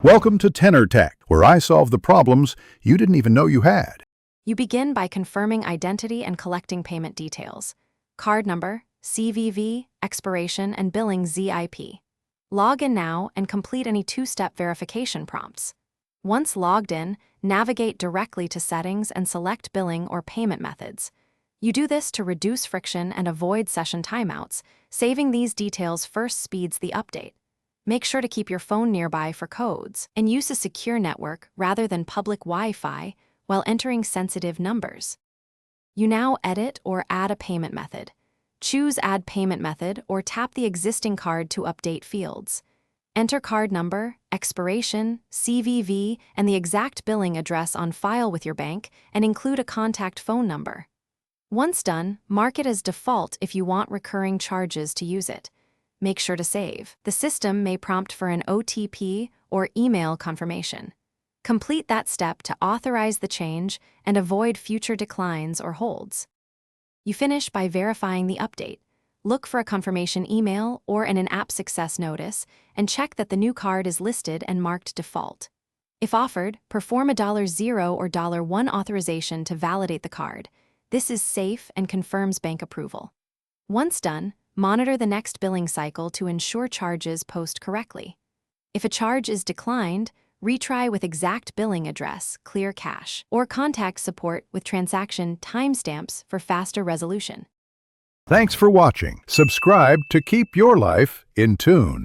Welcome to Tenor Tech, where I solve the problems you didn't even know you had. You begin by confirming identity and collecting payment details. Card number, CVV, expiration, and billing ZIP. Log in now and complete any two-step verification prompts. Once logged in, navigate directly to settings and select billing or payment methods. You do this to reduce friction and avoid session timeouts. Saving these details first speeds the update. Make sure to keep your phone nearby for codes and use a secure network rather than public Wi-Fi while entering sensitive numbers. You now edit or add a payment method. Choose Add Payment Method or tap the existing card to update fields. Enter card number, expiration, CVV, and the exact billing address on file with your bank and include a contact phone number. Once done, mark it as default if you want recurring charges to use it. Make sure to save. The system may prompt for an OTP or email confirmation. Complete that step to authorize the change and avoid future declines or holds. You finish by verifying the update. Look for a confirmation email or an in-app success notice and check that the new card is listed and marked default. If offered, perform a $0 or $1 authorization to validate the card. This is safe and confirms bank approval. Once done, monitor the next billing cycle to ensure charges post correctly. If a charge is declined, retry with exact billing address, clear cache, or contact support with transaction timestamps for faster resolution. Thanks for watching. Subscribe to keep your life in tune.